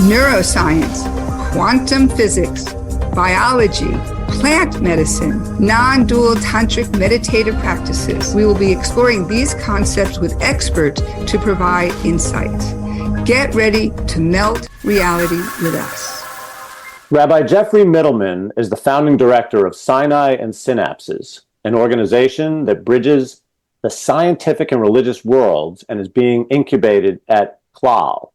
neuroscience, quantum physics, biology, plant medicine, non-dual tantric meditative practices. We will be exploring these concepts with experts to provide insight. Get ready to melt reality with us. Rabbi Geoff Mitelman is the founding director of Sinai and Synapses, an organization that bridges the scientific and religious worlds and is being incubated at CLAL,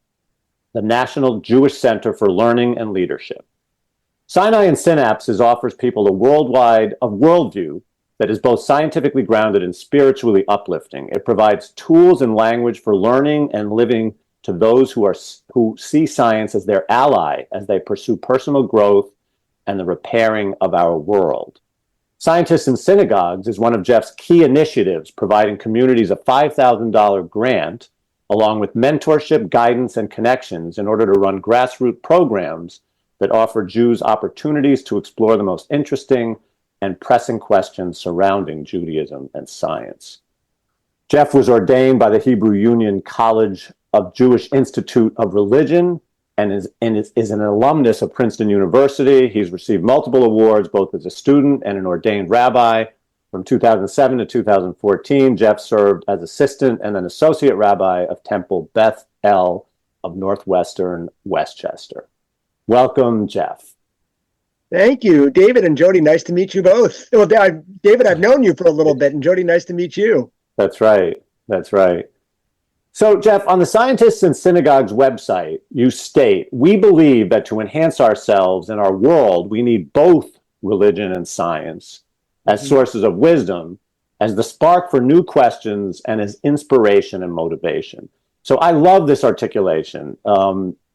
the National Jewish Center for Learning and Leadership. Sinai and Synapses offers people a worldview that is both scientifically grounded and spiritually uplifting. It provides tools and language for learning and living to those who see science as their ally as they pursue personal growth and the repairing of our world. Scientists in Synagogues is one of Geoff's key initiatives, providing communities a $5,000 grant, along with mentorship, guidance, and connections in order to run grassroots programs that offer Jews opportunities to explore the most interesting and pressing questions surrounding Judaism and science. Geoff was ordained by the Hebrew Union College of Jewish Institute of Religion and is an alumnus of Princeton University. He's received multiple awards, both as a student and an ordained rabbi. From 2007 to 2014, Geoff served as assistant and then associate rabbi of Temple Beth El of Northwestern Westchester. Welcome, Geoff. Thank you, David and Jody. Nice to meet you both. Well, David, I've known you for a little bit, and Jody, nice to meet you. That's right. That's right. So, Geoff, on the Scientists in Synagogues website, you state, "We believe that to enhance ourselves and our world, we need both religion and science as sources of wisdom, as the spark for new questions, and as inspiration and motivation." So I love this articulation.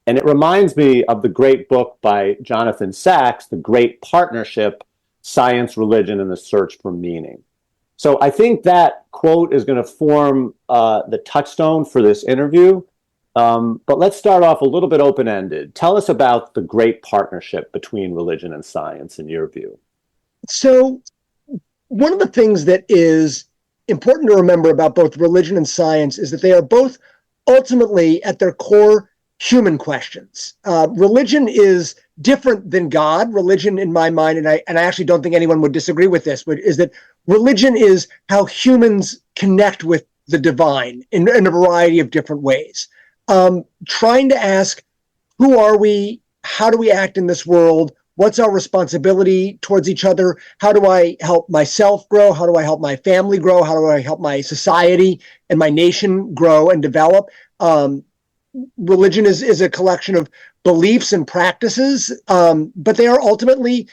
And it reminds me of the great book by Jonathan Sachs, The Great Partnership, Science, Religion, and the Search for Meaning. So I think that quote is going to form the touchstone for this interview. But let's start off a little bit open-ended. Tell us about the great partnership between religion and science in your view. So one of the things that is important to remember about both religion and science is that they are both ultimately at their core human questions. Religion is different than God. Religion, in my mind, and I actually don't think anyone would disagree with this, but is that religion is how humans connect with the divine in a variety of different ways. Trying to ask, who are we? How do we act in this world? What's our responsibility towards each other? How do I help myself grow? How do I help my family grow? How do I help my society and my nation grow and develop? Religion is a collection of beliefs and practices, but they are ultimately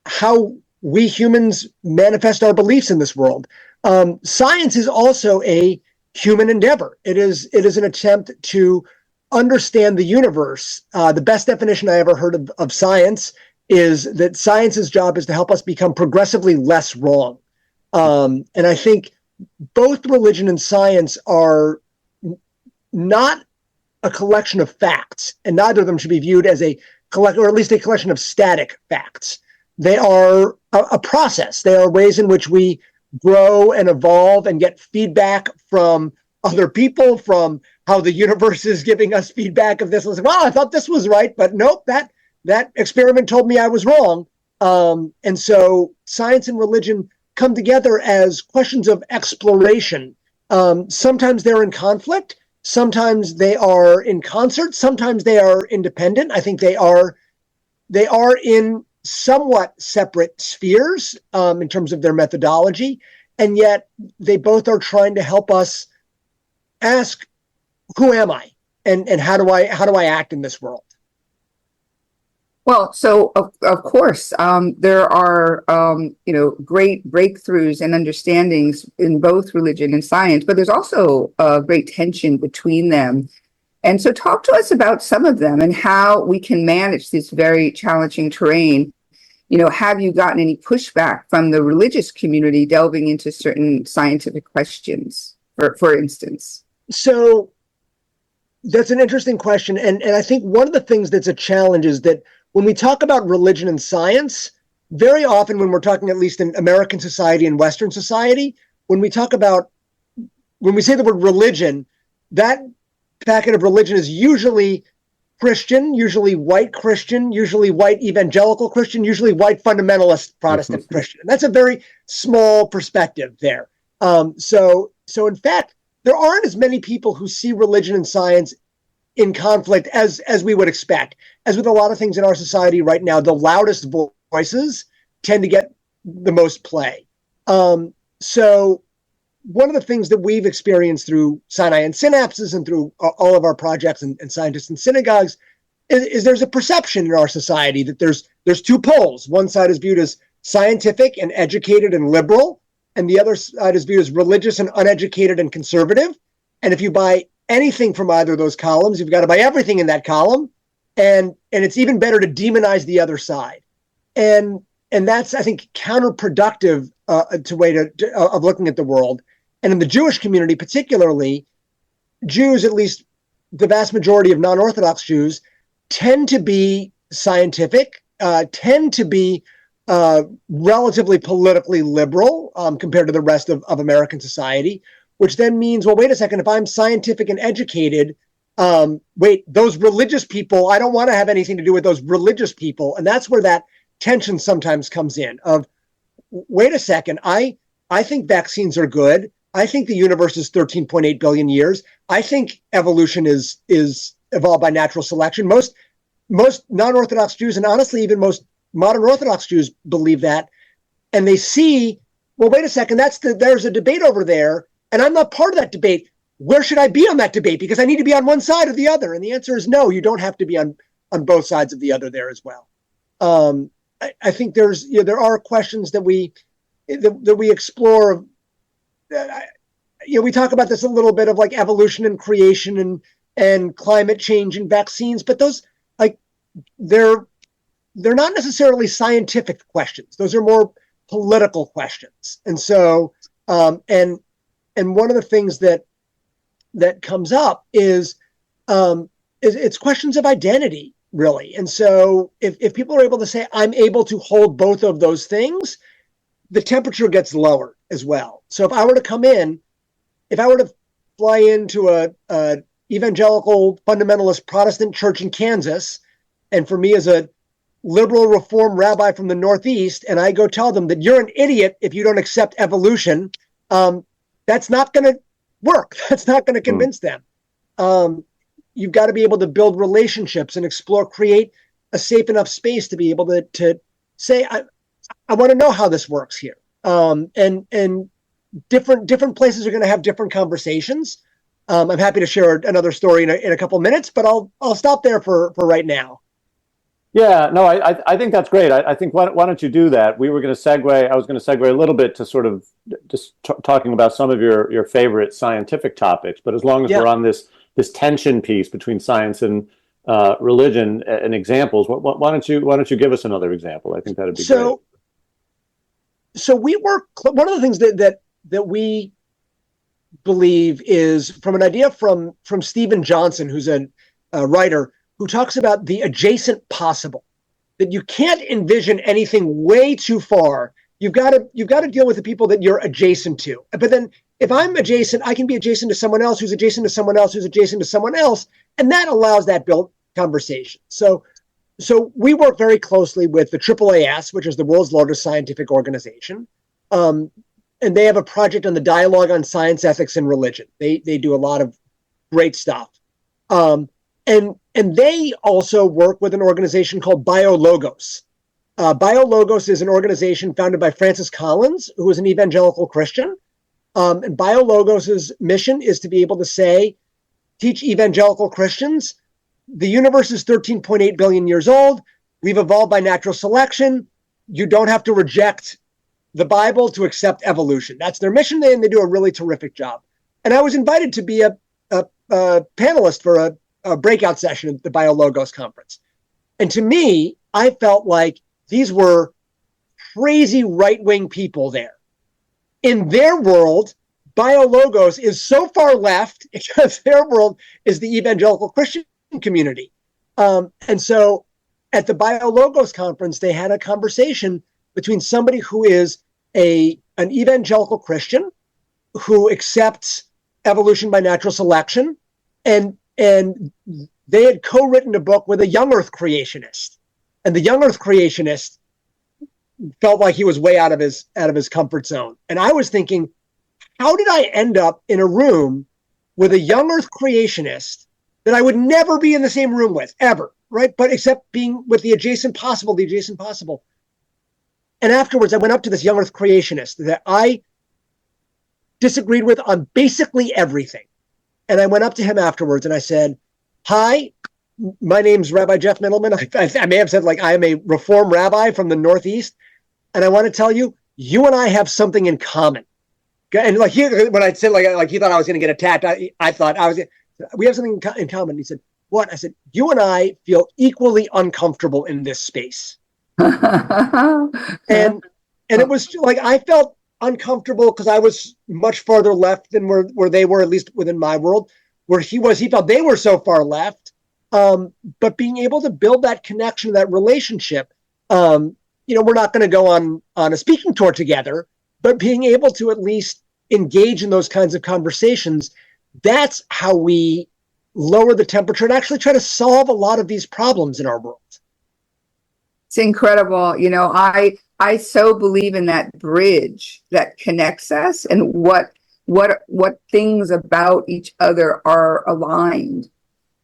how we humans manifest our beliefs in this world. Science is also a human endeavor. It is an attempt to understand the universe. The best definition I ever heard of science is that science's job is to help us become progressively less wrong. And I think both religion and science are not a collection of facts, and neither of them should be viewed as or at least a collection of static facts. They are a process. They are ways in which we grow and evolve and get feedback from other people, from how the universe is giving us feedback of this. Well, I thought this was right, but nope, that experiment told me I was wrong. And so science and religion come together as questions of exploration. Sometimes they're in conflict. Sometimes they are in concert. Sometimes they are independent. I think they are in somewhat separate spheres in terms of their methodology, and yet they both are trying to help us ask, who am I, and how do I act in this world? Well, so of course, there are great breakthroughs and understandings in both religion and science, but there's also a great tension between them. And so talk to us about some of them and how we can manage this very challenging terrain. Have you gotten any pushback from the religious community delving into certain scientific questions, for instance? So that's an interesting question. And I think one of the things that's a challenge is that when we talk about religion and science, very often when we're talking, at least in American society and Western society, when we say the word religion, that packet of religion is usually Christian, usually white evangelical Christian, usually white fundamentalist Protestant Christian. And that's a very small perspective there. So in fact, there aren't as many people who see religion and science in conflict as we would expect. As with a lot of things in our society right now, the loudest voices tend to get the most play. So one of the things that we've experienced through Sinai and Synapses and through all of our projects and scientists and synagogues is there's a perception in our society that there's two poles. One side is viewed as scientific and educated and liberal, and the other side is viewed as religious and uneducated and conservative. And if you buy anything from either of those columns, you've got to buy everything in that column. And it's even better to demonize the other side. And that's, I think, counterproductive of looking at the world. And in the Jewish community, particularly, Jews, at least the vast majority of non-Orthodox Jews, tend to be scientific, tend to be relatively politically liberal compared to the rest of American society, which then means, well, wait a second, if I'm scientific and educated, those religious people, I don't want to have anything to do with those religious people. And that's where that tension sometimes comes in of, wait a second, I think vaccines are good. I think the universe is 13.8 billion years. I think evolution is evolved by natural selection. Most non-Orthodox Jews, and honestly, even most modern Orthodox Jews believe that. And they see, well, wait a second, there's a debate over there, and I'm not part of that debate. Where should I be on that debate? Because I need to be on one side or the other. And the answer is no, you don't have to be on both sides of the other there as well. I think there are questions that we explore. We talk about this a little bit of like evolution and creation and climate change and vaccines, but those they're not necessarily scientific questions. Those are more political questions. And so and one of the things that comes up is it's questions of identity, really. And so if people are able to say, I'm able to hold both of those things, the temperature gets lower as well. So if I were to fly into a evangelical fundamentalist Protestant church in Kansas, and for me as a liberal reform rabbi from the Northeast, and I go tell them that you're an idiot if you don't accept evolution, that's not going to work. That's not going to convince them. You've got to be able to build relationships and create a safe enough space to be able to say, I want to know how this works here. And different places are going to have different conversations. I'm happy to share another story in a couple minutes, but I'll stop there for right now. Yeah, no, I think that's great. I think why don't you do that? I was going to segue a little bit to sort of just talking about some of your favorite scientific topics, but as long as we're on this tension piece between science and religion and examples, why don't you give us another example? I think that'd be great. So one of the things that we believe is from an idea from Stephen Johnson, who's a writer who talks about the adjacent possible, that you can't envision anything way too far. You've got to deal with the people that you're adjacent to. But then if I'm adjacent, I can be adjacent to someone else who's adjacent to someone else who's adjacent to someone else. And that allows that built conversation. So we work very closely with the AAAS, which is the world's largest scientific organization. And they have a project on the dialogue on science, ethics, and religion. They do a lot of great stuff. And they also work with an organization called BioLogos. BioLogos is an organization founded by Francis Collins, who is an evangelical Christian. And BioLogos' mission is to be able to teach evangelical Christians, the universe is 13.8 billion years old. We've evolved by natural selection. You don't have to reject the Bible to accept evolution. That's their mission, and they do a really terrific job. And I was invited to be a panelist for a breakout session at the BioLogos conference. And to me, I felt like these were crazy right-wing people there. In their world, BioLogos is so far left because their world is the evangelical Christian community. And so at the BioLogos conference, they had a conversation between somebody who is an evangelical Christian who accepts evolution by natural selection and they had co-written a book with a young Earth creationist, and the young Earth creationist felt like he was way out of his comfort zone. And I was thinking, how did I end up in a room with a young Earth creationist that I would never be in the same room with, ever, right? But except being with the adjacent possible. And afterwards, I went up to this young Earth creationist that I disagreed with on basically everything. And I went up to him afterwards and I said, hi, my name's Rabbi Geoff Mitelman. I may have said, like, I am a Reform rabbi from the Northeast. And I want to tell you, you and I have something in common. And like when I said, like he thought I was going to get attacked, I thought we have something in common. He said, what? I said, you and I feel equally uncomfortable in this space. and it was like, I felt uncomfortable because I was much farther left than where they were, at least within my world. Where he felt they were so far left. But being able to build that connection, that relationship, we're not going to go on a speaking tour together, but being able to at least engage in those kinds of conversations, that's how we lower the temperature and actually try to solve a lot of these problems in our world. It's incredible. I so believe in that bridge that connects us and what things about each other are aligned.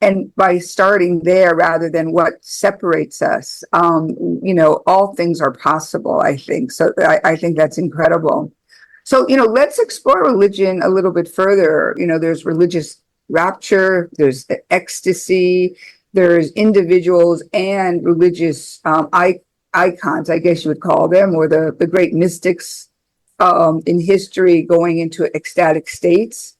And by starting there rather than what separates us, all things are possible, I think. So I think that's incredible. So, let's explore religion a little bit further. There's religious rapture, there's ecstasy, there's individuals and religious icons, I guess you would call them, or the great mystics in history going into ecstatic states.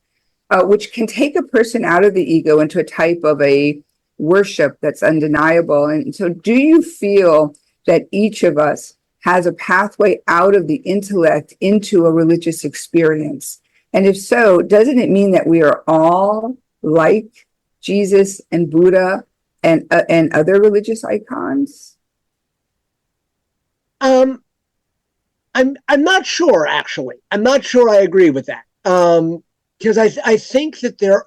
Which can take a person out of the ego into a type of a worship that's undeniable. And so do you feel that each of us has a pathway out of the intellect into a religious experience? And if so, doesn't it mean that we are all like Jesus and Buddha and other religious icons? I'm not sure, actually. I'm not sure I agree with that. Because I think that there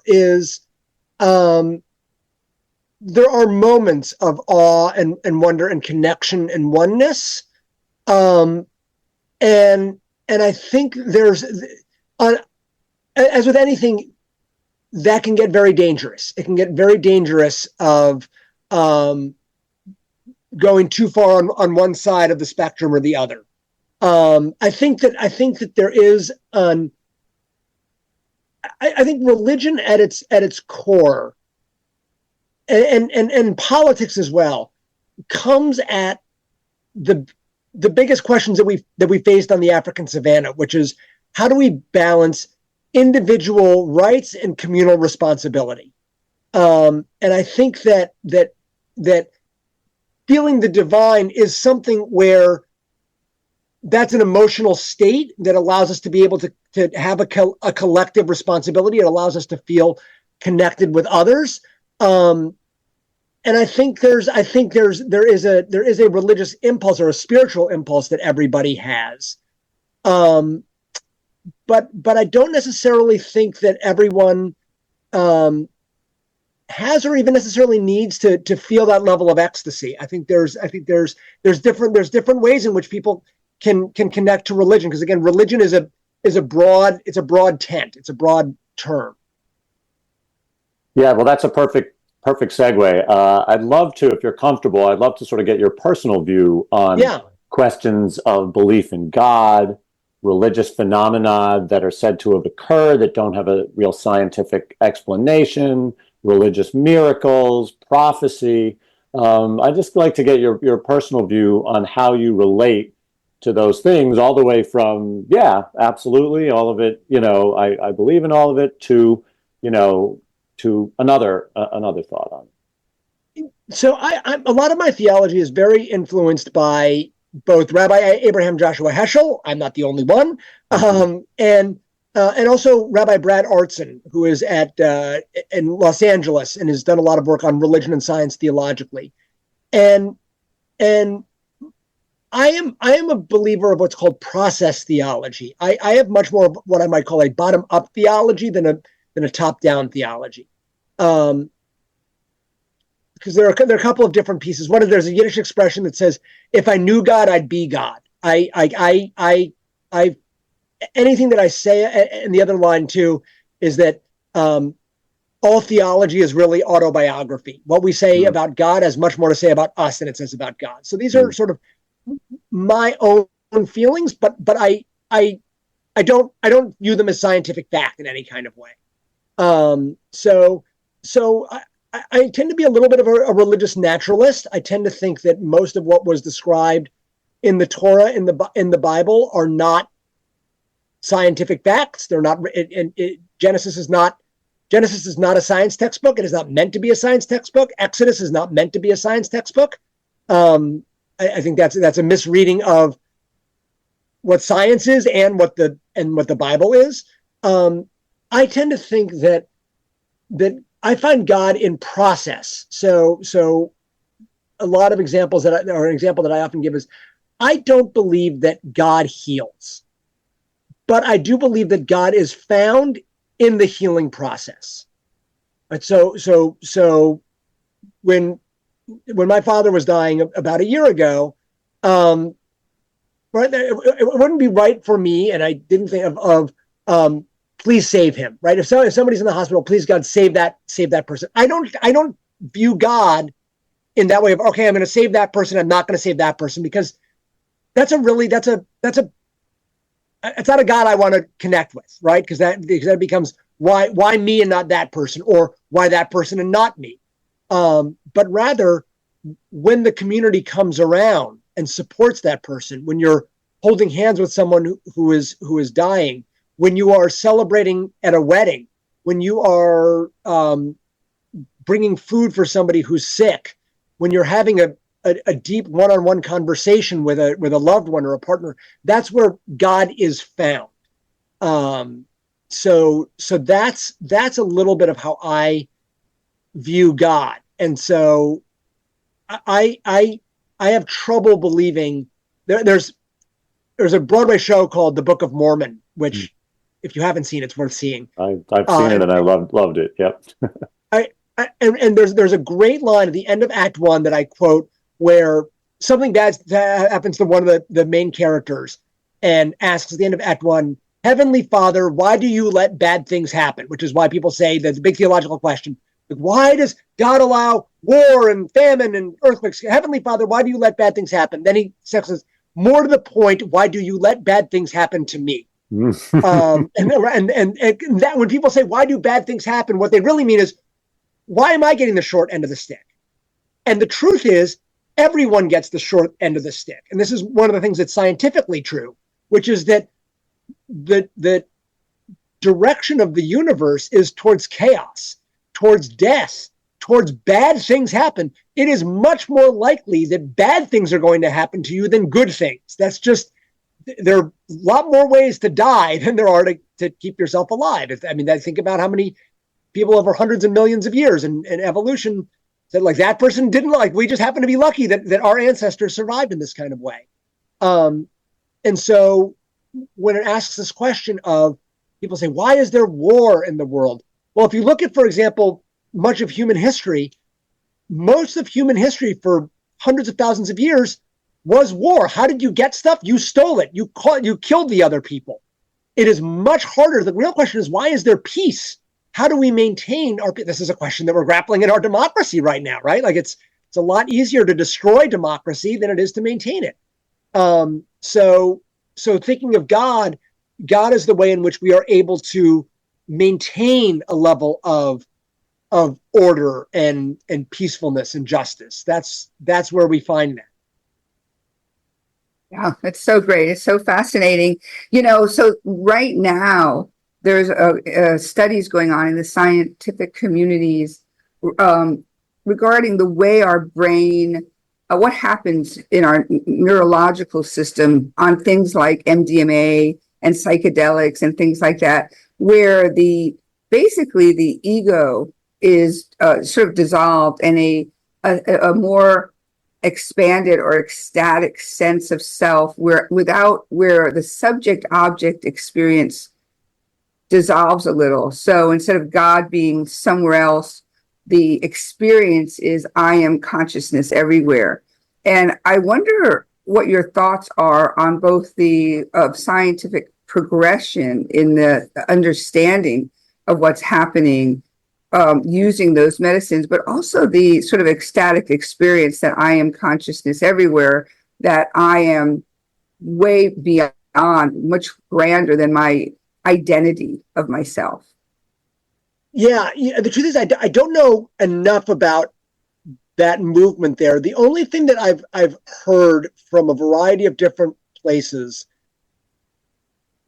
are moments of awe and wonder and connection and oneness, and I think there's, as with anything, that can get very dangerous. It can get very dangerous of going too far on one side of the spectrum or the other. I think that there is I think religion at its core, and politics as well, comes at the biggest questions that we faced on the African savannah, which is, how do we balance individual rights and communal responsibility? And I think that feeling the divine is something where that's an emotional state that allows us to be able to have a collective responsibility. It allows us to feel connected with others. And I think there is a religious impulse or a spiritual impulse that everybody has. But I don't necessarily think that everyone has or even necessarily needs to feel that level of ecstasy. I think there's different ways in which people can connect to religion, because again, religion is a broad tent. It's a broad term. Yeah, well, that's a perfect segue. I'd love to, if you're comfortable, I'd love to sort of get your personal view on questions of belief in God, religious phenomena that are said to have occurred that don't have a real scientific explanation, religious miracles, prophecy. I'd just like to get your personal view on how you relate to those things, all the way from, absolutely, all of it, I believe in all of it, to another thought on it. So a lot of my theology is very influenced by both Rabbi Abraham Joshua Heschel, I'm not the only one, and also Rabbi Brad Artson, who is in Los Angeles and has done a lot of work on religion and science theologically. And I am a believer of what's called process theology. I have much more of what I might call a bottom-up theology than a top-down theology. because there are a couple of different pieces. One is there's a Yiddish expression that says, "If I knew God, I'd be God." I anything that I say, and the other line too is that all theology is really autobiography. What we say about God has much more to say about us than it says about God. So these are sort of my own feelings, but I don't view them as scientific fact in any kind of way. So I tend to be a little bit of a religious naturalist. I tend to think that most of what was described in the Torah, in the Bible, are not scientific facts. They're not. Genesis is not a science textbook. It is not meant to be a science textbook. Exodus is not meant to be a science textbook. I think that's a misreading of what science is and what the Bible is. I tend to think that I find God in process. So a lot of examples an example that I often give is, I don't believe that God heals, but I do believe that God is found in the healing process. Right? So when my father was dying about a year ago, right, it wouldn't be right for me, and I didn't think of please save him, right? If somebody's in the hospital, please God, save that person. I don't view God in that way of, okay, I'm going to save that person, I'm not going to save that person, because it's not a God I want to connect with, right? Because that becomes why me and not that person, or why that person and not me. But rather, when the community comes around and supports that person, when you're holding hands with someone who is dying, when you are celebrating at a wedding, when you are bringing food for somebody who's sick, when you're having a deep one-on-one conversation with a loved one or a partner, that's where God is found. So that's a little bit of how I view God. And so I have trouble believing there's a Broadway show called The Book of Mormon, which if you haven't seen, it's worth seeing. I've seen it and I loved it. Yep. And there's a great line at the end of Act 1 that I quote, where something bad happens to one of the main characters, and asks at the end of Act 1, "Heavenly Father, why do you let bad things happen?" Which is why people say that's a big theological question. Like, why does God allow war and famine and earthquakes? Heavenly Father, why do you let bad things happen? Then he says, more to the point, why do you let bad things happen to me? And that when people say, why do bad things happen? What they really mean is, why am I getting the short end of the stick? And the truth is, everyone gets the short end of the stick. And this is one of the things that's scientifically true, which is that the direction of the universe is towards chaos, towards death, towards bad things happen. It is much more likely that bad things are going to happen to you than good things. That's just, there are a lot more ways to die than there are to keep yourself alive. Think about how many people over hundreds of millions of years in evolution said, like, that person didn't, like, we just happen to be lucky that our ancestors survived in this kind of way. And so when it asks this question of, people say, why is there war in the world? Well, if you look at, for example, much of human history, most of human history for hundreds of thousands of years was war. How did you get stuff? You stole it. You killed the other people. It is much harder. The real question is, why is there peace? How do we maintain our? This is a question that we're grappling in our democracy right now, right? Like, it's a lot easier to destroy democracy than it is to maintain it. So thinking of God is the way in which we are able to maintain a level of order and peacefulness and justice. That's where we find that. Yeah, it's so great. It's so fascinating. So right now there's studies going on in the scientific communities regarding the way our brain, what happens in our neurological system on things like MDMA and psychedelics and things like that, where basically the ego is sort of dissolved and a more expanded or ecstatic sense of self, where the subject object experience dissolves a little. So instead of God being somewhere else, the experience is I am consciousness everywhere. And I wonder what your thoughts are on both the scientific progression in the understanding of what's happening using those medicines, but also the sort of ecstatic experience that I am consciousness everywhere, that I am way beyond, much grander than my identity of myself. Yeah, the truth is, I don't know enough about that movement there. The only thing that I've heard from a variety of different places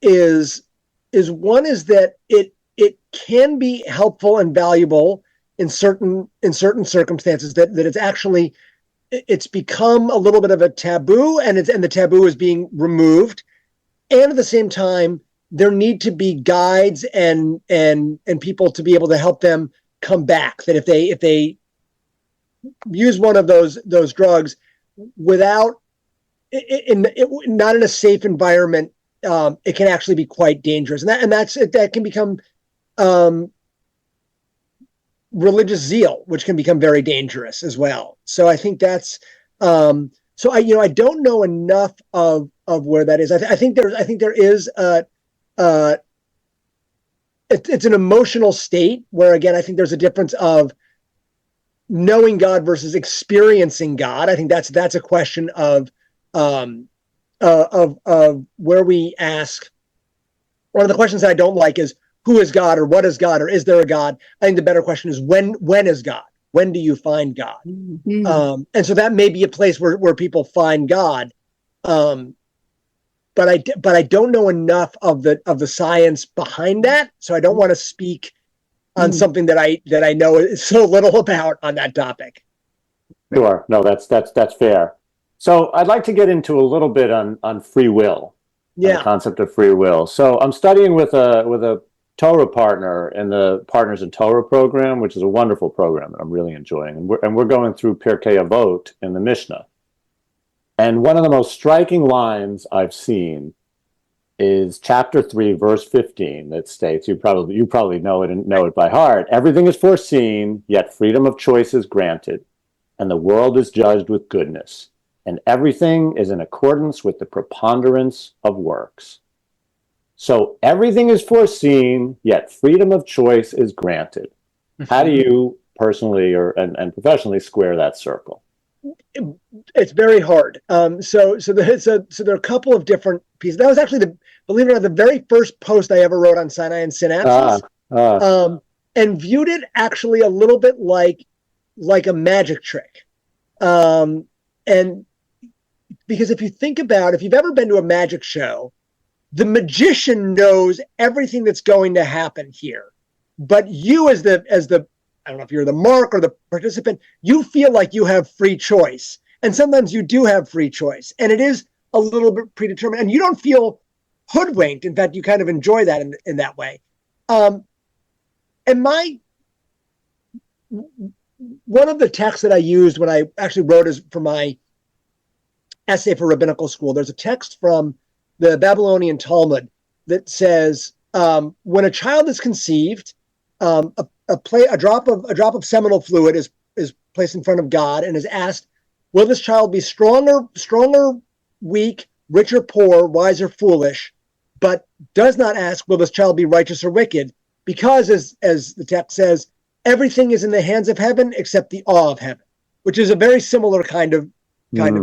is that it can be helpful and valuable in certain circumstances, that it's become a little bit of a taboo, and the taboo is being removed, and at the same time there need to be guides and people to be able to help them come back, that if they use one of those drugs without not in a safe environment, it can actually be quite dangerous, and that can become religious zeal, which can become very dangerous as well. So I think that's so I don't know enough of where that is. I think there is it's an emotional state where, again, I think there's a difference of knowing God versus experiencing God. I think that's a question of where we ask. One of the questions that I don't like is, who is God, or what is God, or is there a God? I think the better question is, when is God? When do you find God? Mm-hmm. And so that may be a place where people find God. But I don't know enough of the science behind that, so I don't want to speak on something that I know so little about on that topic. Sure, no, that's fair. So I'd like to get into a little bit on free will, the concept of free will. So I'm studying with a Torah partner in the Partners in Torah program, which is a wonderful program that I'm really enjoying, and we're going through Pirkei Avot in the Mishnah. And one of the most striking lines I've seen is chapter 3, verse 15, that states, you probably know it and know it by heart: everything is foreseen, yet freedom of choice is granted, and the world is judged with goodness, and everything is in accordance with the preponderance of works. So everything is foreseen, yet freedom of choice is granted. How do you personally and professionally square that circle? It's very hard. So there are a couple of different pieces. That was actually believe it or not, the very first post I ever wrote on Sinai and Synapses, and viewed it actually a little bit like a magic trick. And because if you think about, if you've ever been to a magic show, the magician knows everything that's going to happen here, but you as the I don't know if you're the mark or the participant, you feel like you have free choice. And sometimes you do have free choice, and it is a little bit predetermined, and you don't feel hoodwinked. In fact, you kind of enjoy that in that way. And one of the texts that I used when I actually wrote for my essay for rabbinical school, there's a text from the Babylonian Talmud that says, when a child is conceived, a drop of seminal fluid is placed in front of God and is asked, will this child be stronger, weak, rich or poor, wise or foolish? But does not ask, will this child be righteous or wicked? Because as the text says, everything is in the hands of heaven except the awe of heaven, which is a very similar kind of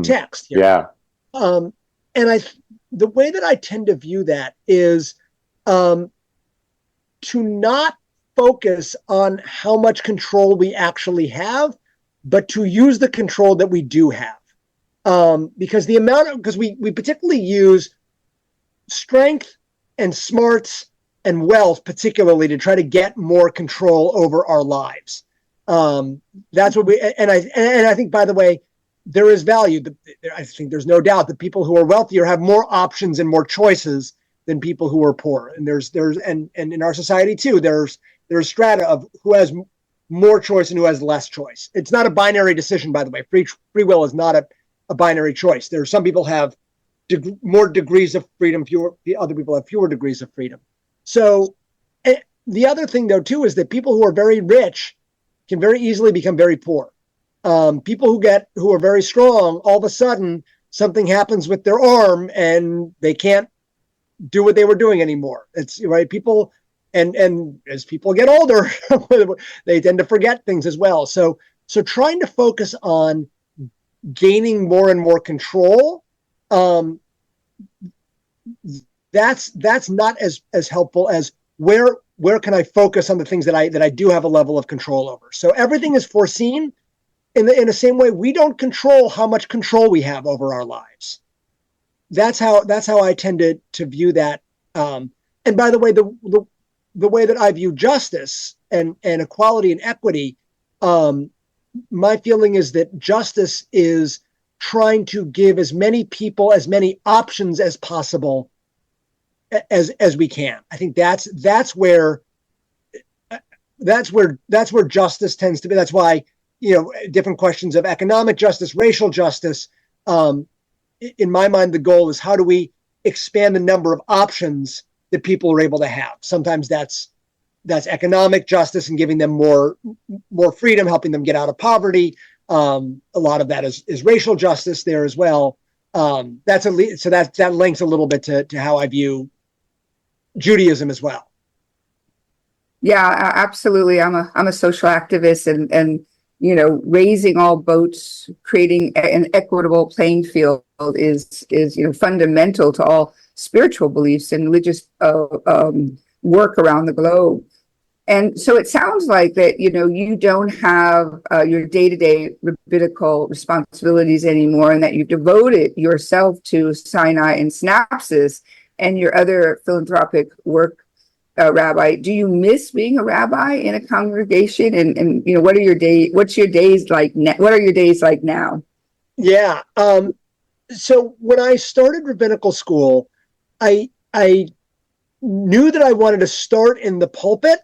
text here. Yeah. And the way that I tend to view that is to not focus on how much control we actually have, but to use the control that we do have. Because we particularly use strength and smarts and wealth particularly to try to get more control over our lives. That's what I think, by the way, there is value. I think there's no doubt that people who are wealthier have more options and more choices than people who are poor. And and in our society too, there's strata of who has more choice and who has less choice. It's not a binary decision, by the way. Free will is not a binary choice. There are some people have more degrees of freedom, other people have fewer degrees of freedom. So the other thing, though, too, is that people who are very rich can very easily become very poor. People who are very strong, all of a sudden something happens with their arm and they can't do what they were doing anymore. It's right. People and as people get older, they tend to forget things as well. So trying to focus on gaining more and more control, that's not as helpful as where can I focus on the things that I do have a level of control over. So everything is foreseen. In the same way, we don't control how much control we have over our lives. That's how I tend to view that. And by the way, the way that I view justice and equality and equity, my feeling is that justice is trying to give as many people as many options as possible as we can. I think that's where justice tends to be. That's why, different questions of economic justice, racial justice. In my mind, the goal is how do we expand the number of options that people are able to have. Sometimes that's economic justice and giving them more freedom, helping them get out of poverty. A lot of that is racial justice there as well. That links a little bit to how I view Judaism as well. Yeah, absolutely. I'm a social activist, and raising all boats, creating an equitable playing field is fundamental to all spiritual beliefs and religious work around the globe. And so it sounds like that, you don't have your day-to-day rabbinical responsibilities anymore, and that you've devoted yourself to Sinai and Synapses and your other philanthropic work, Rabbi. Do you miss being a rabbi in a congregation? And what's your days like? What are your days like now? Yeah. So when I started rabbinical school, I knew that I wanted to start in the pulpit,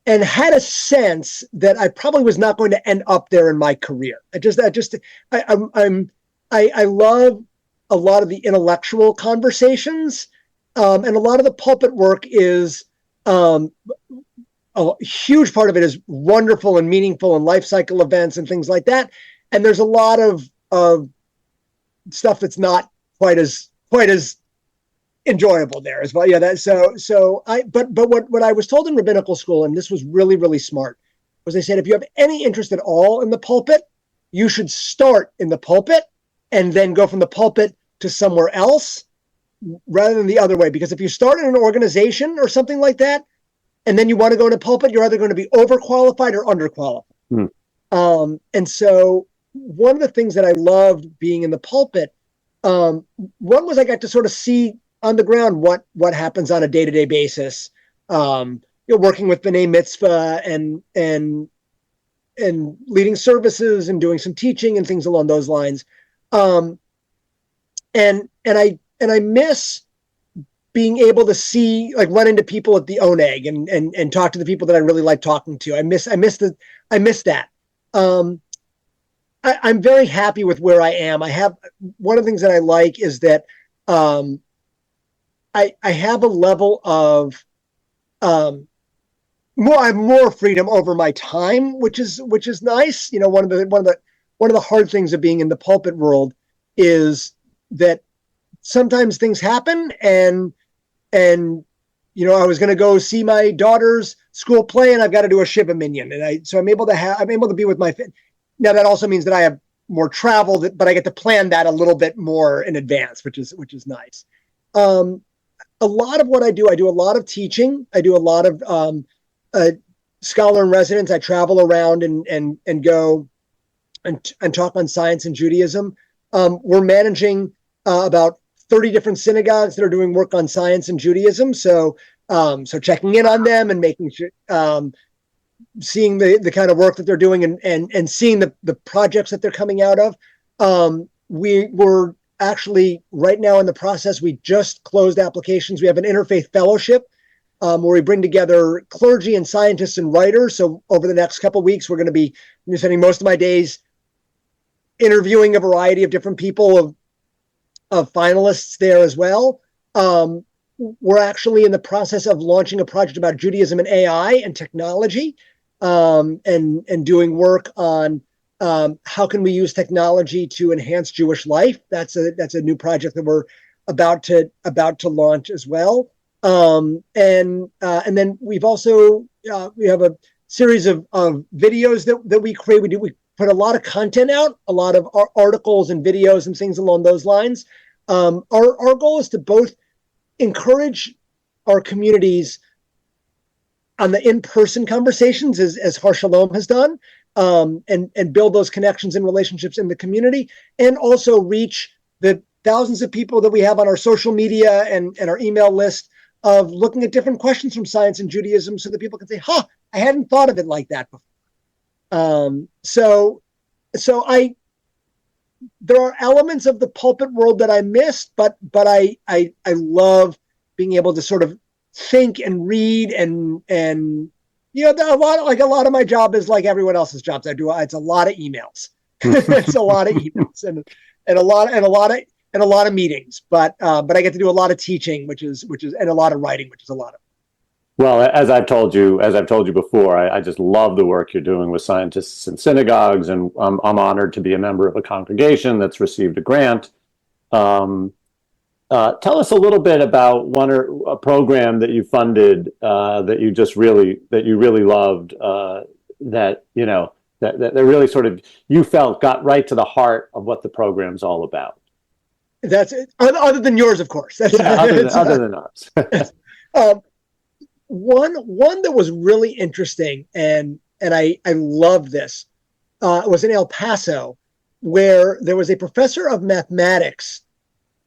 and had a sense that I probably was not going to end up there in my career. I love a lot of the intellectual conversations, and a lot of the pulpit work is a huge part of it is wonderful and meaningful and life cycle events and things like that. And there's a lot of stuff that's not quite as enjoyable there as well. Yeah. But what I was told in rabbinical school, and this was really, really smart, was they said, if you have any interest at all in the pulpit, you should start in the pulpit and then go from the pulpit to somewhere else rather than the other way. Because if you start in an organization or something like that, and then you want to go into pulpit, you're either going to be overqualified or underqualified. And so one of the things that I loved being in the pulpit, one was I got to sort of see on the ground what happens on a day-to-day basis, working with B'nai Mitzvah and leading services and doing some teaching and things along those lines. And I miss being able to see, like, run into people at the Oneg and talk to the people that I really like talking to. I miss that. I'm very happy with where I am. One of the things that I like is that I have a level of I have more freedom over my time, which is nice. One of the hard things of being in the pulpit world is that sometimes things happen, and I was going to go see my daughter's school play, and I've got to do a Shiva minyan, and I'm able to be with my. Now that also means that I have more travel, but I get to plan that a little bit more in advance, which is nice. A lot of what I do a lot of teaching. I do a lot of scholar in residence. I travel around and go and talk on science and Judaism. We're managing about 30 different synagogues that are doing work on science and Judaism. So checking in on them and making sure, seeing the kind of work that they're doing and seeing the projects that they're coming out of. We're actually right now in the process. We just closed applications. We have an interfaith fellowship where we bring together clergy and scientists and writers. So over the next couple of weeks, we're going to be spending most of my days interviewing a variety of different people of finalists there as well. We're actually in the process of launching a project about Judaism and AI and technology. and doing work on how can we use technology to enhance Jewish life. That's a new project that we're about to launch as well. And then we've also we have a series of videos that we create. We put a lot of content out, a lot of articles and videos and things along those lines. Our goal is to both encourage our communities on the in-person conversations, as Har Shalom has done, and build those connections and relationships in the community, and also reach the thousands of people that we have on our social media and our email list of looking at different questions from science and Judaism, so that people can say, I hadn't thought of it like that before. There are elements of the pulpit world that I missed, but I love being able to sort of think and read and a lot of my job is like everyone else's jobs. It's a lot of emails. It's a lot of emails and a lot of meetings, but I get to do a lot of teaching, which is and a lot of writing, which is a lot of. Well, as I've told you before, I just love the work you're doing with scientists in synagogues, and I'm honored to be a member of a congregation that's received a grant. Tell us a little bit about a program that you funded that you really loved, that really sort of you felt got right to the heart of what the program's all about. That's it. Other than yours, of course. Other than ours. One that was really interesting, and I love this, was in El Paso, where there was a professor of mathematics,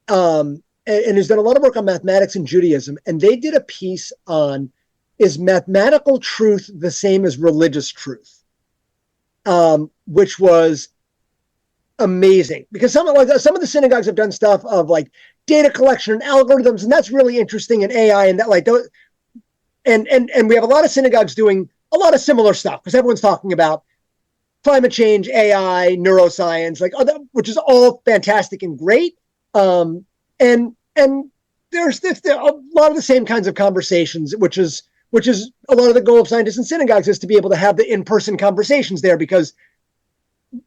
and who's done a lot of work on mathematics and Judaism, and they did a piece on, is mathematical truth the same as religious truth? Which was amazing, because some of the synagogues have done stuff of like data collection and algorithms, and that's really interesting, in AI and that, like those. And we have a lot of synagogues doing a lot of similar stuff, because everyone's talking about climate change, AI, neuroscience, which is all fantastic and great. And there's a lot of the same kinds of conversations, which is a lot of the goal of scientists in synagogues, is to be able to have the in-person conversations there, because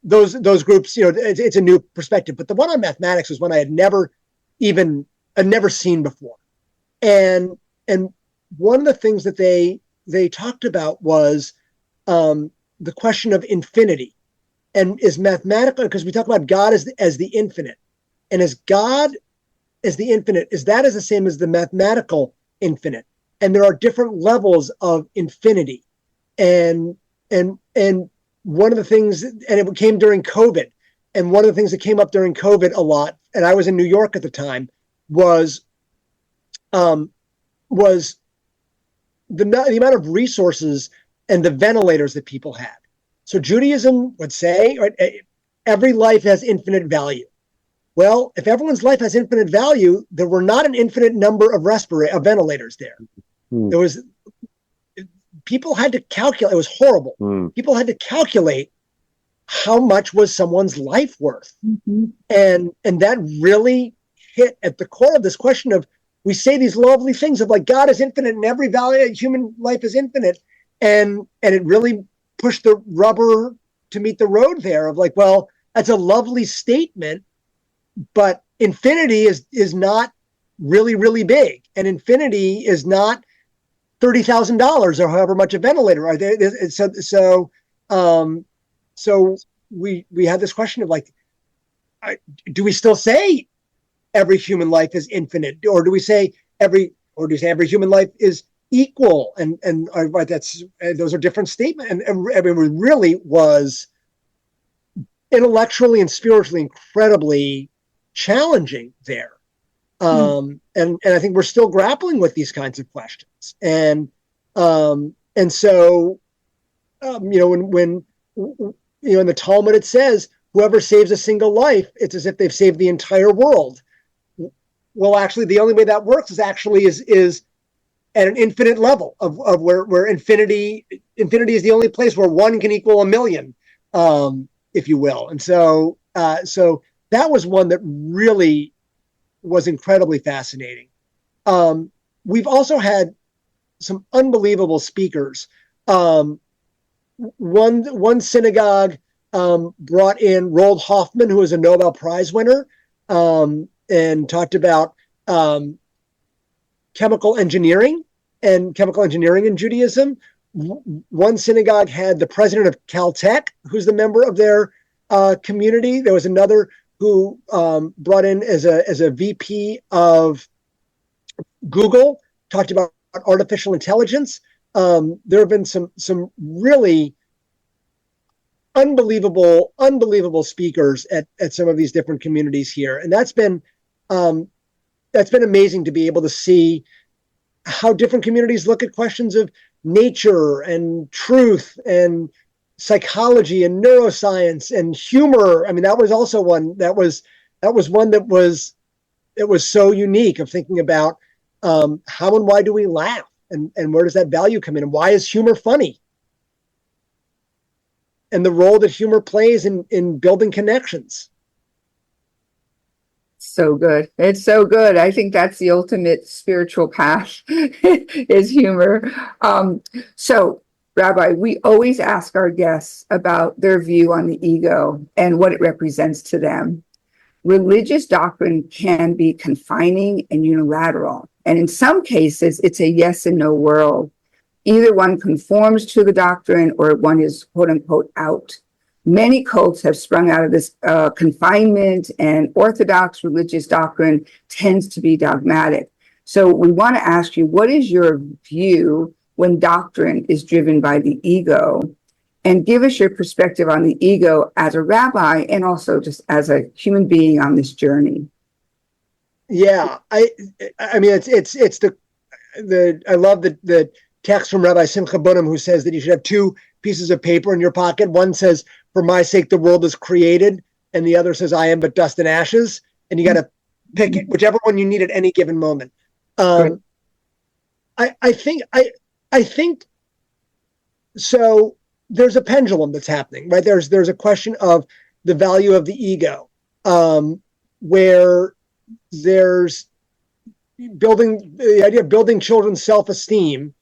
those groups, it's a new perspective. But the one on mathematics was one I had never seen before, and one of the things that they talked about was the question of infinity, and is mathematical, because we talk about God as the infinite, and as God as the infinite, is that is the same as the mathematical infinite, and there are different levels of infinity, and one of the things, and it came during COVID, and one of the things that came up during COVID a lot, and I was in New York at the time, was the amount of resources and the ventilators that people had. So Judaism would say, right, every life has infinite value. Well, if everyone's life has infinite value, there were not an infinite number of ventilators there. There was, people had to calculate, it was horrible. People had to calculate how much was someone's life worth. And that really hit at the core of this question of, we say these lovely things of like God is infinite and every value, human life is infinite. And it really pushed the rubber to meet the road there of like, well, that's a lovely statement, but infinity is not really, really big. And infinity is not $30,000 or however much a ventilator are there. So we had this question of like, do we still say every human life is infinite, or do we say every human life is equal? And those are different statements. And it really was intellectually and spiritually incredibly challenging there. And I think we're still grappling with these kinds of questions. And so when in the Talmud it says, whoever saves a single life, it's as if they've saved the entire world. Well, actually, the only way that works is at an infinite level of where infinity is the only place where one can equal a million, if you will. And so that was one that really was incredibly fascinating. We've also had some unbelievable speakers. one synagogue brought in Roald Hoffman, who was a Nobel Prize winner, and talked about chemical engineering in Judaism. One synagogue had the president of Caltech, who's the member of their community. There was another who brought in as a VP of Google, talked about artificial intelligence. There have been some really unbelievable speakers at some of these different communities here, and that's been amazing to be able to see how different communities look at questions of nature and truth and psychology and neuroscience and humor. I mean, that was also one that was so unique, of thinking about how and why do we laugh, and where does that value come in, and why is humor funny, and the role that humor plays in building connections. So good. It's so good. I think that's the ultimate spiritual path is humor. So, Rabbi, we always ask our guests about their view on the ego and what it represents to them. Religious doctrine can be confining and unilateral. And in some cases, it's a yes and no world. Either one conforms to the doctrine or one is, quote unquote, out. Many cults have sprung out of this confinement, and orthodox religious doctrine tends to be dogmatic. So we want to ask you, what is your view when doctrine is driven by the ego? And give us your perspective on the ego as a rabbi and also just as a human being on this journey. Yeah, I mean, it's the I love the text from Rabbi Simcha Bunim, who says that you should have two pieces of paper in your pocket. One says, "For my sake, the world is created," and the other says, "I am but dust and ashes." And you got to pick it, whichever one you need at any given moment. I think so. There's a pendulum that's happening, right? There's a question of the value of the ego, where there's the idea of building children's self-esteem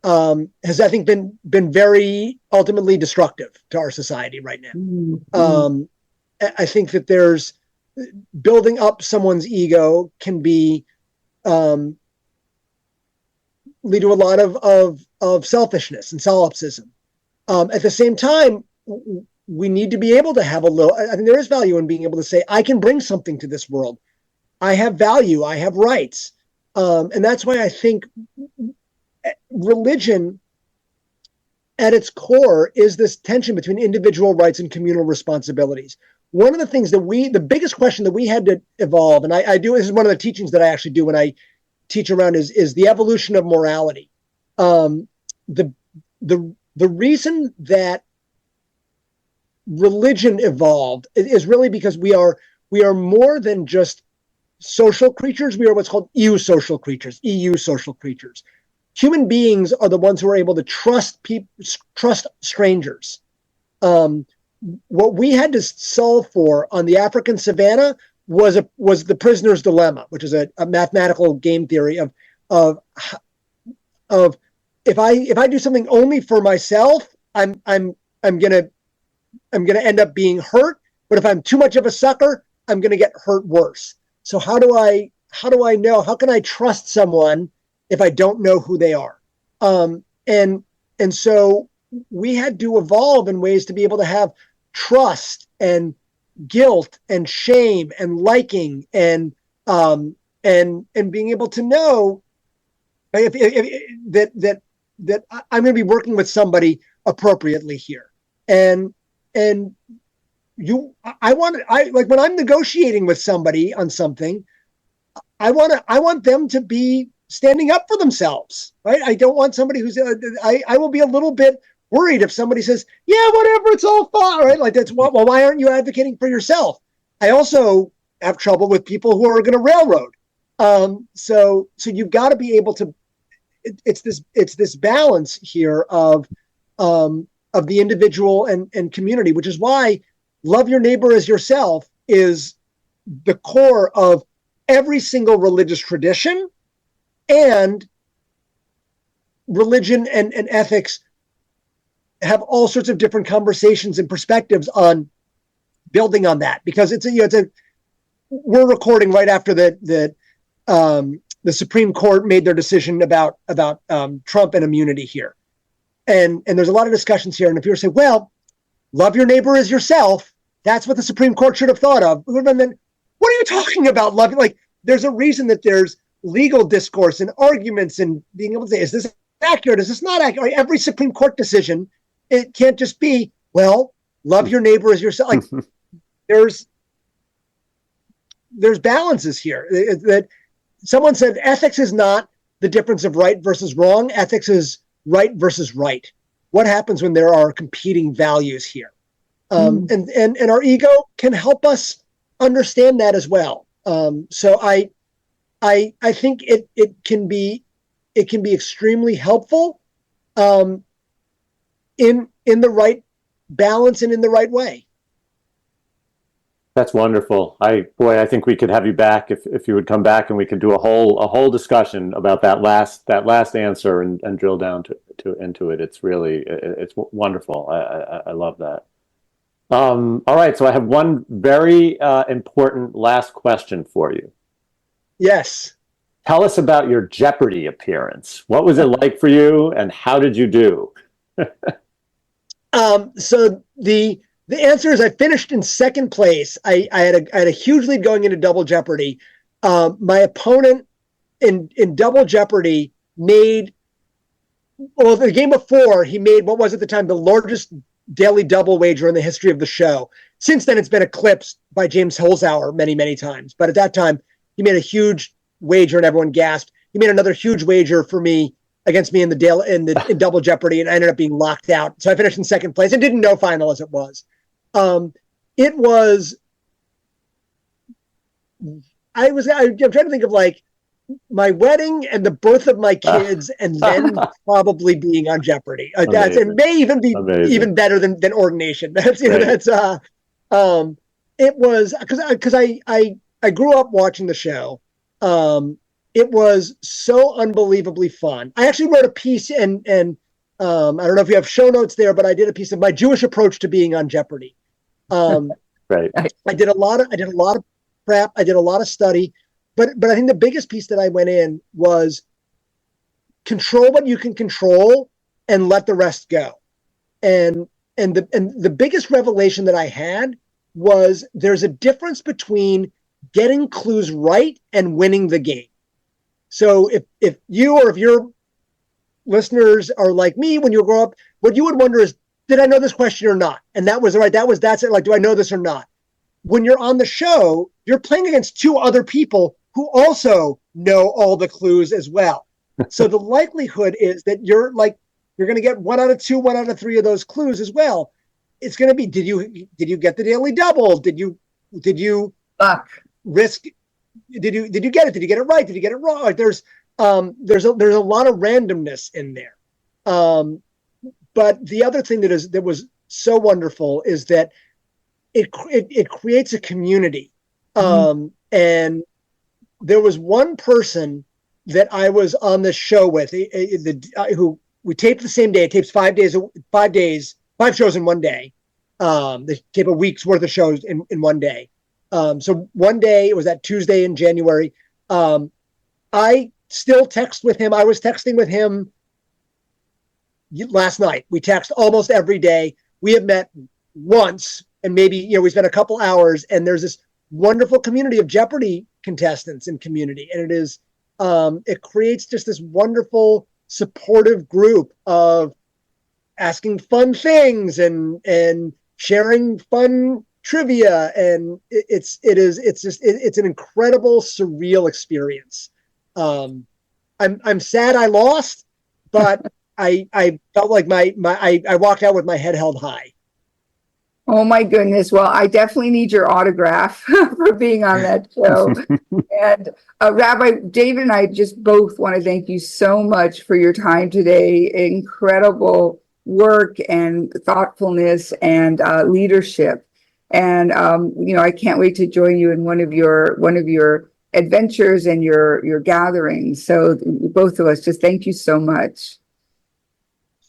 has, I think, been very ultimately destructive to our society right now. Mm-hmm. I think that there's building up someone's ego can be lead to a lot of selfishness and solipsism. At the same time, we need to be able to have I think there is value in being able to say, I can bring something to this world. I have value. I have rights. And that's why I think religion at its core is this tension between individual rights and communal responsibilities. One of the things the biggest question that we had to evolve, and I do, this is one of the teachings that I actually do when I teach around, is the evolution of morality. The reason that religion evolved is really because we are more than just social creatures. We are what's called EU social creatures. Human beings are the ones who are able to trust strangers. What we had to solve for on the African savannah was the prisoner's dilemma, which is a mathematical game theory of if I do something only for myself, I'm gonna end up being hurt. But if I'm too much of a sucker, I'm gonna get hurt worse. So how do I know? How can I trust someone if I don't know who they are? And so we had to evolve in ways to be able to have trust and guilt and shame and liking and being able to know that I'm going to be working with somebody appropriately here. And when I'm negotiating with somebody on something, I want them to be standing up for themselves, right? I don't want somebody who's, I will be a little bit worried if somebody says, yeah, whatever, it's all fine, right? Like that's, well, why aren't you advocating for yourself? I also have trouble with people who are going to railroad. So you've got to be able to, it's this balance here of the individual and community, which is why love your neighbor as yourself is the core of every single religious tradition, and religion and ethics have all sorts of different conversations and perspectives on building on that, because we're recording right after the Supreme Court made their decision about Trump and immunity here, and there's a lot of discussions here. And if you were to say, well, love your neighbor as yourself, that's what the Supreme Court should have thought of. And then, what are you talking about? Loving, like, there's a reason that there's legal discourse and arguments and being able to say, is this accurate? Is this not accurate? Every Supreme Court decision, it can't just be, well, love your neighbor as yourself. Like, there's balances here. That someone said ethics is not the difference of right versus wrong. Ethics is right versus right. What happens when there are competing values here? And our ego can help us understand that as well. So I think it can be extremely helpful in the right balance and in the right way. That's wonderful. I think we could have you back if you would come back, and we could do a whole discussion about that last answer and drill down into it. It's really it's wonderful. I love that. All right, so I have one very important last question for you. Yes. Tell us about your Jeopardy appearance. What was it like for you, and how did you do? So the answer is I finished in second place. I had a huge lead going into Double Jeopardy. My opponent in Double Jeopardy made, well, the game before, he made what was at the time the largest daily double wager in the history of the show. Since then, it's been eclipsed by James Holzhauer many, many times. But at that time, he made a huge wager and everyone gasped. He made another huge wager for me against me in Double Jeopardy, and I ended up being locked out. So I finished in second place and didn't know final as it was. I'm trying to think of like my wedding and the birth of my kids, and then probably being on Jeopardy. That's, and may even be even better than ordination. That's, you know, that's it was because I grew up watching the show. It was so unbelievably fun. I actually wrote a piece, and I don't know if you have show notes there, but I did a piece of my Jewish approach to being on Jeopardy. Right. I did a lot of prep. I did a lot of study, but I think the biggest piece that I went in was control what you can control and let the rest go. And the biggest revelation that I had was there's a difference between getting clues right and winning the game. So if you or if your listeners are like me, when you grow up, what you would wonder is, did I know this question or not? And that was right. That's it. Like, do I know this or not? When you're on the show, you're playing against two other people who also know all the clues as well. So the likelihood is that you're going to get 1 out of 2, 1 out of 3 of those clues as well. It's going to be, did you get the daily double? Did you risk? Did you get it? Did you get it right? Did you get it wrong? Like there's a lot of randomness in there. But the other thing that was so wonderful is that it creates a community. And there was one person that I was on the show with, who we taped the same day. It tapes 5 shows in one day. They tape a week's worth of shows in one day. So one day, it was that Tuesday in January. I still text with him. I was texting with him last night. We text almost every day. We have met once, and maybe, we spent a couple hours, and there's this wonderful community of Jeopardy contestants and community. And it is, it creates just this wonderful supportive group of asking fun things and sharing fun trivia. And it's an incredible, surreal experience. I'm sad I lost, but I felt like I walked out with my head held high. Oh my goodness. Well, I definitely need your autograph for being on that show. And Rabbi David and I just both want to thank you so much for your time today. Incredible work and thoughtfulness and leadership. And I can't wait to join you in one of your adventures and your gatherings. So both of us, just thank you so much.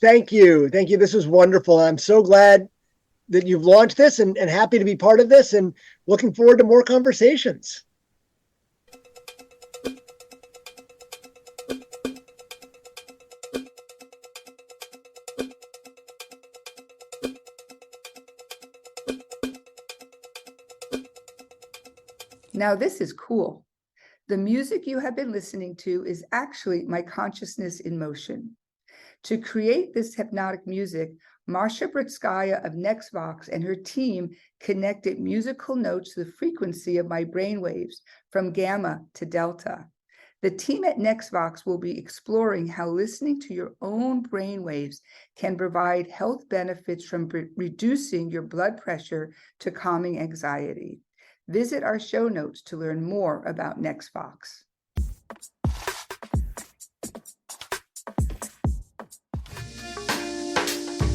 Thank you. Thank you. This was wonderful. I'm so glad that you've launched this and happy to be part of this and looking forward to more conversations. Now, this is cool. The music you have been listening to is actually my consciousness in motion. To create this hypnotic music, Marsha Britskaya of Nextvox and her team connected musical notes to the frequency of my brainwaves from gamma to delta. The team at Nextvox will be exploring how listening to your own brainwaves can provide health benefits from reducing your blood pressure to calming anxiety. Visit our show notes to learn more about Nextvox.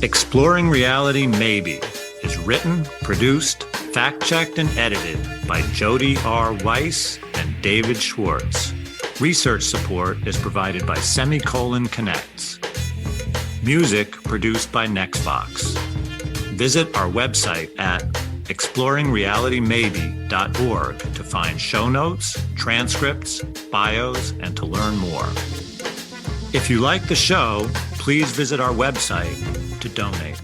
Exploring Reality Maybe is written, produced, fact-checked, and edited by Jody R. Weiss and David Schwartz. Research support is provided by Semicolon Connects. Music produced by Nextvox. Visit our website at exploringrealitymaybe.org to find show notes, transcripts, bios, and to learn more. If you like the show, please visit our website to donate.